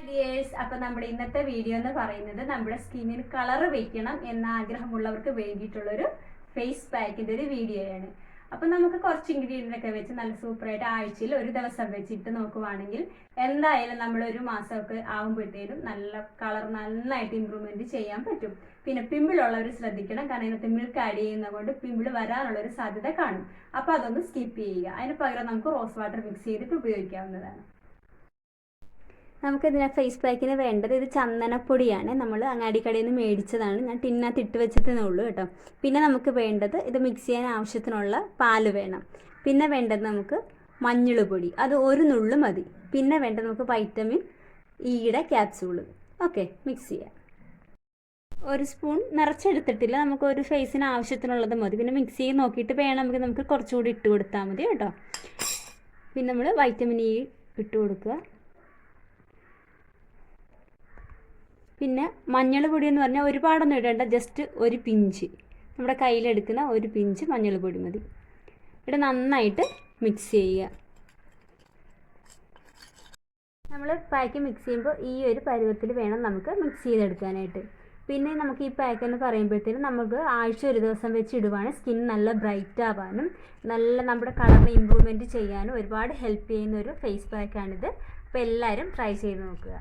Dears, അപ്പോൾ നമ്മുടെ ഇന്നത്തെ വീഡിയോ എന്ന് പറയുന്നത് നമ്മുടെ സ്കിന്നിന് കളർ വെക്കണം എന്ന ആഗ്രഹമുള്ളവർക്ക് വേണ്ടിയിട്ടുള്ളൊരു ഫേസ് പാക്കിൻ്റെ ഒരു വീഡിയോയാണ്. അപ്പം നമുക്ക് കുറച്ച് ഇൻഗ്രീഡിയൻ്റ് ഒക്കെ വെച്ച് നല്ല സൂപ്പറായിട്ട് ആഴ്ചയിൽ ഒരു ദിവസം വെച്ചിട്ട് നോക്കുവാണെങ്കിൽ എന്തായാലും നമ്മൾ ഒരു മാസമൊക്കെ ആകുമ്പോഴത്തേനും നല്ല കളർ നന്നായിട്ട് ഇമ്പ്രൂവ്മെൻറ്റ് ചെയ്യാൻ പറ്റും. പിന്നെ പിമ്പിളുള്ളവർ ശ്രദ്ധിക്കണം, കാരണം ഇതിനകത്ത് മിൽക്ക് ആഡ് ചെയ്യുന്നത് കൊണ്ട് പിമ്പിൾ വരാനുള്ളൊരു സാധ്യത കാണും. അപ്പോൾ അതൊന്ന് സ്കിപ്പ് ചെയ്യുക. അതിന് പകരം നമുക്ക് റോസ് വാട്ടർ മിക്സ് ചെയ്തിട്ട് ഉപയോഗിക്കാവുന്നതാണ്. നമുക്കിതിനെ ഫേസ് പാക്കിന് വേണ്ടത് ഇത് ചന്ദനപ്പൊടിയാണ്. നമ്മൾ അങ്ങാടിക്കടയിൽ നിന്ന് മേടിച്ചതാണ്. ഞാൻ ടിന്നകത്ത് ഇട്ട് വെച്ചിട്ടേ ഉള്ളൂ കേട്ടോ. പിന്നെ നമുക്ക് വേണ്ടത് ഇത് മിക്സ് ചെയ്യാൻ ആവശ്യത്തിനുള്ള പാല് വേണം. പിന്നെ വേണ്ടത് നമുക്ക് മഞ്ഞൾ പൊടി, അത് ഒരു നുള്ളു മതി. പിന്നെ വേണ്ടത് നമുക്ക് വൈറ്റമിൻ ഇയുടെ ക്യാപ്സൂള്. ഓക്കെ, മിക്സ് ചെയ്യാം. ഒരു സ്പൂൺ നിറച്ചെടുത്തിട്ടില്ല, നമുക്ക് ഒരു ഫേസിന് ആവശ്യത്തിനുള്ളത് മതി. പിന്നെ മിക്സ് ചെയ്ത് നോക്കിയിട്ട് വേണമെങ്കിൽ നമുക്ക് കുറച്ചുകൂടി ഇട്ട് കൊടുത്താൽ മതി കേട്ടോ. പിന്നെ നമ്മൾ വൈറ്റമിൻ ഇ ഇട്ട് കൊടുക്കുക. പിന്നെ മഞ്ഞൾ പൊടി എന്ന് പറഞ്ഞാൽ ഒരുപാടൊന്നും ഇടേണ്ട, ജസ്റ്റ് ഒരു പിഞ്ച്, നമ്മുടെ കയ്യിലെടുക്കുന്ന ഒരു പിഞ്ച് മഞ്ഞൾ പൊടി മതി. ഇവിടെ നന്നായിട്ട് മിക്സ് ചെയ്യുക. നമ്മൾ പാക്ക് മിക്സ് ചെയ്യുമ്പോൾ ഈ ഒരു പരുവത്തിൽ വേണം നമുക്ക് മിക്സ് ചെയ്തെടുക്കാനായിട്ട്. പിന്നെ നമുക്ക് ഈ പാക്ക് എന്ന് പറയുമ്പോഴത്തേനും നമുക്ക് ആഴ്ച ഒരു ദിവസം വെച്ച് ഇടുവാണെങ്കിൽ സ്കിൻ നല്ല ബ്രൈറ്റ് ആവാനും നല്ല നമ്മുടെ കളറിനെ ഇമ്പ്രൂവ്മെൻറ്റ് ചെയ്യാനും ഒരുപാട് ഹെൽപ്പ് ചെയ്യുന്ന ഒരു ഫേസ് പാക്കാണിത്. അപ്പോൾ എല്ലാവരും ട്രൈ ചെയ്ത് നോക്കുക.